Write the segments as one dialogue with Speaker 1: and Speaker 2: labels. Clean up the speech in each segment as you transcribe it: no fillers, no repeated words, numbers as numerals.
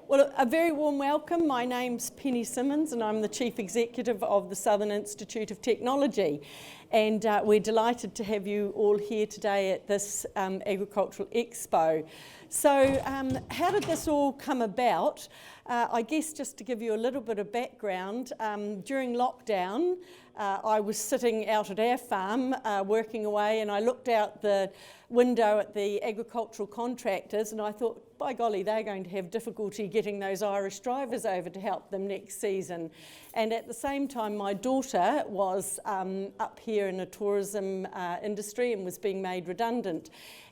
Speaker 1: Well, a very warm welcome. My name's Penny Simmons and I'm the Chief Executive of the Southern Institute of Technology. And we're delighted to have you all here today at this Agricultural Expo. So how did this all come about? I guess just to give you a little bit of background, during lockdown, I was sitting out at our farm working away, and I looked out the window at the agricultural contractors and I thought, by golly, they're going to have difficulty getting those Irish drivers over to help them next season. And at the same time, my daughter was up here in a tourism industry and was being made redundant.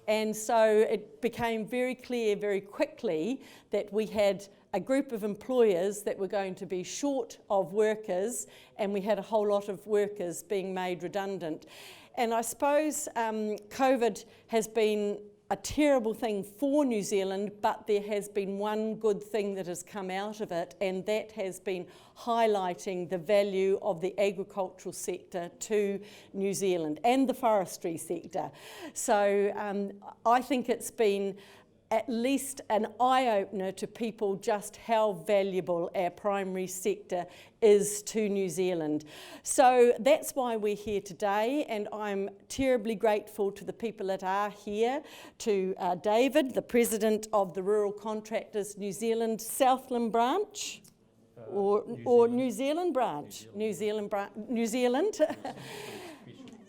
Speaker 1: And so it became very clear very quickly that we had a group of employers that were going to be short of workers, and we had a whole lot of workers being made redundant. And I suppose COVID has been a terrible thing for New Zealand, but there has been one good thing that has come out of it, and that has been highlighting the value of the agricultural sector to New Zealand and the forestry sector. So I think it's been at least an eye-opener to people just how valuable our primary sector is to New Zealand. So that's why we're here today, and I'm terribly grateful to the people that are here, to David, the President of the Rural Contractors New Zealand Southland branch, or New Zealand branch, New Zealand.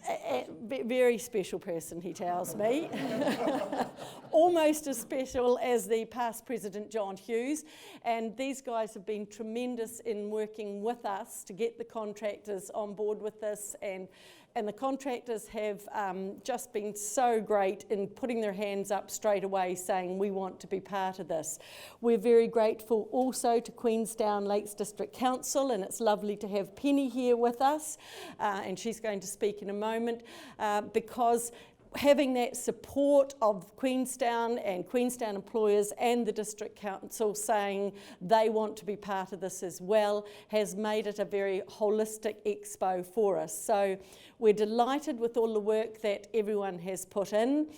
Speaker 1: A very special person, he tells me. Almost as special as the past President John Hughes. And these guys have been tremendous in working with us to get the contractors on board with this. And the contractors have just been so great in putting their hands up straight away saying we want to be part of this. We're very grateful also to Queenstown Lakes District Council, and it's lovely to have Penny here with us, and she's going to speak in a moment, because having that support of Queenstown and Queenstown employers and the District Council saying they want to be part of this as well has made it a very holistic expo for us. So we're delighted with all the work that everyone has put in.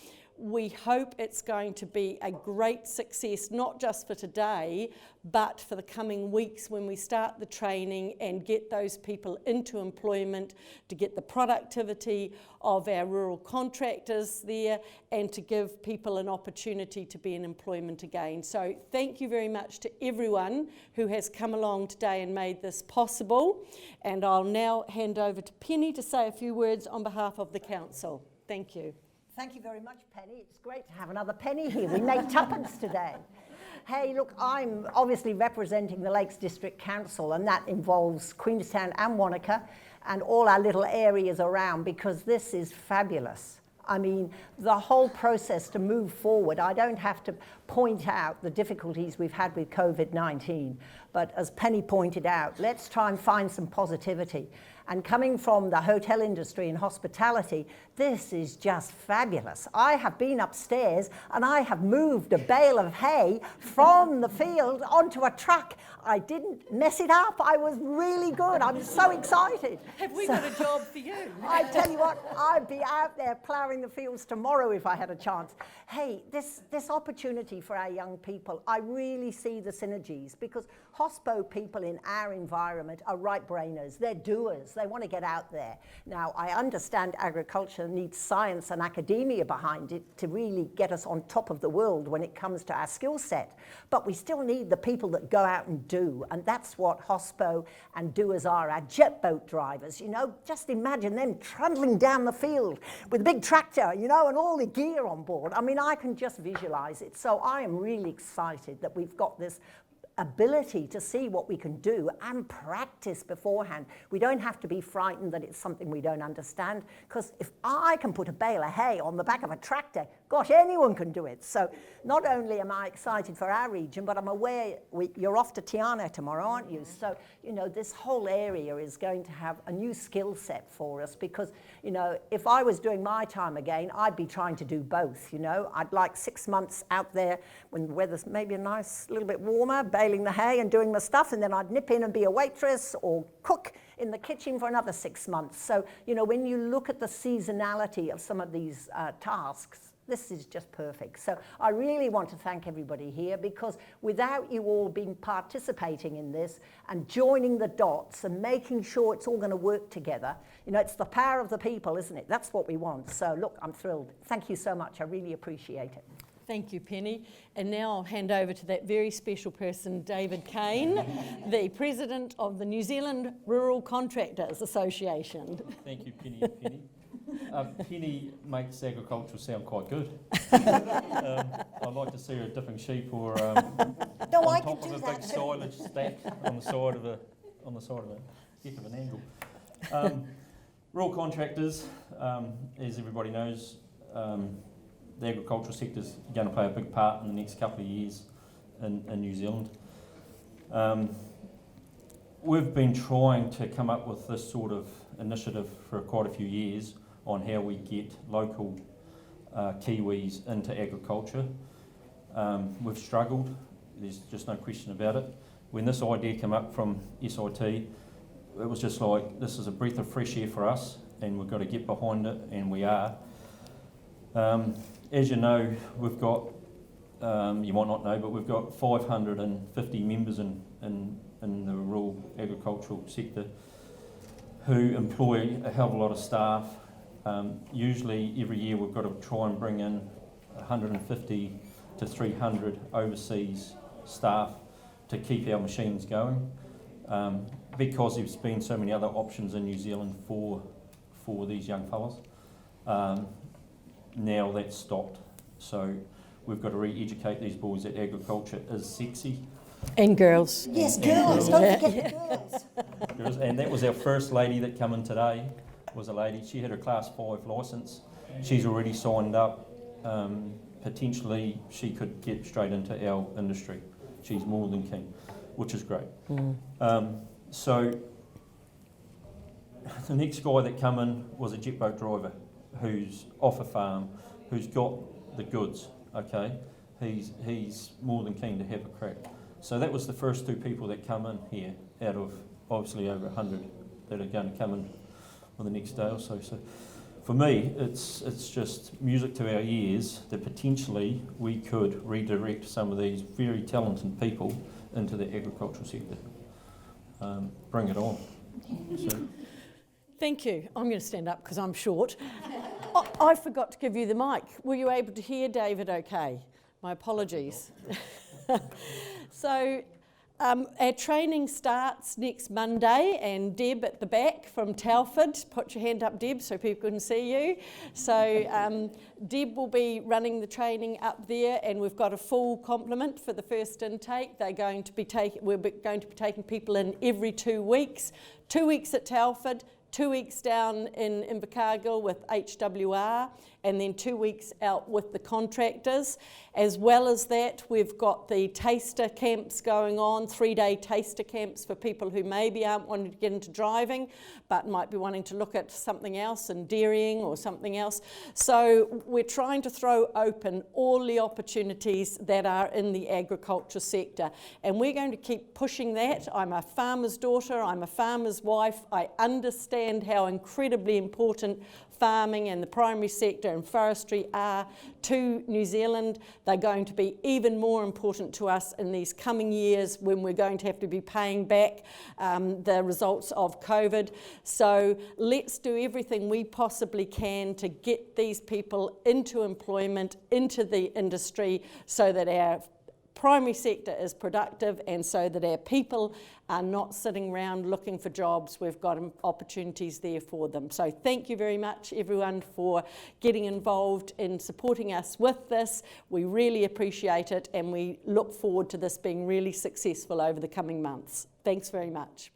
Speaker 1: We hope it's going to be a great success, not just for today, but for the coming weeks when we start the training and get those people into employment, to get the productivity of our rural contractors there, and to give people an opportunity to be in employment again. So thank you very much to everyone who has come along today and made this possible. And I'll now hand over to Penny to say a few words on behalf of the Council. Thank you.
Speaker 2: Thank you very much, Penny. It's great to have another Penny here. We make tuppence today. Hey, look, I'm obviously representing the Lakes District Council, and that involves Queenstown and Wanaka and all our little areas around, because this is fabulous. I mean, the whole process to move forward, I don't have to point out the difficulties we've had with COVID-19, but as Penny pointed out, let's try and find some positivity. And coming from the hotel industry and hospitality, this is just fabulous. I have been upstairs and I have moved a bale of hay from the field onto a truck. I didn't mess it up. I was really good. I'm so excited.
Speaker 1: Have we got a job for you?
Speaker 2: I tell you what, I'd be out there ploughing the fields tomorrow if I had a chance. Hey, this opportunity for our young people, I really see the synergies, because hospo people in our environment are right-brainers. They're doers. They want to get out there. Now, I understand agriculture needs science and academia behind it to really get us on top of the world when it comes to our skill set. But we still need the people that go out and do, and that's what hospo and doers are, our jet boat drivers. You know, just imagine them trundling down the field with a big tractor, you know, and all the gear on board. I mean, I can just visualize it. So I am really excited that we've got this ability to see what we can do and practice beforehand. We don't have to be frightened that it's something we don't understand, because if I can put a bale of hay on the back of a tractor, gosh, anyone can do it. So not only am I excited for our region, but I'm aware you're off to Te Anau tomorrow, aren't you? So, you know, this whole area is going to have a new skill set for us, because, you know, if I was doing my time again, I'd be trying to do both, you know. I'd like 6 months out there when the weather's maybe a nice little bit warmer, baling the hay and doing the stuff, and then I'd nip in and be a waitress or cook in the kitchen for another 6 months. So, you know, when you look at the seasonality of some of these tasks, This is just perfect. So I really want to thank everybody here, because without you all being participating in this and joining the dots and making sure it's all going to work together, you know, it's the power of the people, isn't it? That's what we want. So look, I'm thrilled. Thank you so much. I really appreciate it.
Speaker 1: Thank you, Penny. And now I'll hand over to that very special person, David Kane, the President of the New Zealand Rural Contractors Association.
Speaker 3: Thank you, Penny and Penny. Penny makes agriculture sound quite good. I'd like to see her dipping sheep or on top of a big silage stack on the side of a heck of an angle. Rural contractors, as everybody knows, the agricultural sector is going to play a big part in the next couple of years in New Zealand. We've been trying to come up with this sort of initiative for quite a few years on how we get local Kiwis into agriculture. We've struggled, there's just no question about it. When this idea came up from SIT, it was just like, this is a breath of fresh air for us, and we've got to get behind it, and we are. As you know, we've got, you might not know, but we've got 550 members in the rural agricultural sector who employ a hell of a lot of staff. Usually every year we've got to try and bring in 150 to 300 overseas staff to keep our machines going, because there's been so many other options in New Zealand for these young fellas. Now that's stopped, so we've got to re-educate these boys that agriculture is sexy.
Speaker 1: And girls.
Speaker 4: Yes, girls, don't forget the girls.
Speaker 3: And that was our first lady that come in today, was a lady. She had her Class 5 licence. She's already signed up. Potentially she could get straight into our industry. She's more than keen, which is great. So the next guy that come in was a jet boat driver who's off a farm, who's got the goods, okay? He's more than keen to have a crack. So that was the first two people that come in here out of obviously over 100 that are going to come in on the next day or so. So for me, it's just music to our ears that potentially we could redirect some of these very talented people into the agricultural sector. Bring it on. So.
Speaker 1: Thank you. I'm going to stand up because I'm short. I forgot to give you the mic. Were you able to hear David okay? My apologies. So our training starts next Monday, and Deb at the back from Telford, put your hand up, Deb, so people can see you. So Deb will be running the training up there, and we've got a full complement for the first intake. We're going to be taking people in every 2 weeks. 2 weeks at Telford, 2 weeks down in Invercargill with HWR, and then 2 weeks out with the contractors. As well as that, we've got the taster camps going on, 3-day taster camps for people who maybe aren't wanting to get into driving, but might be wanting to look at something else in dairying or something else. So we're trying to throw open all the opportunities that are in the agriculture sector, and we're going to keep pushing that. I'm a farmer's daughter, I'm a farmer's wife. I understand how incredibly important farming and the primary sector and forestry are to New Zealand. They're going to be even more important to us in these coming years when we're going to have to be paying back the results of COVID. So let's do everything we possibly can to get these people into employment, into the industry, so that our primary sector is productive and so that our people are not sitting around looking for jobs. We've got opportunities there for them. So thank you very much, everyone, for getting involved in supporting us with this. We really appreciate it, and we look forward to this being really successful over the coming months. Thanks very much.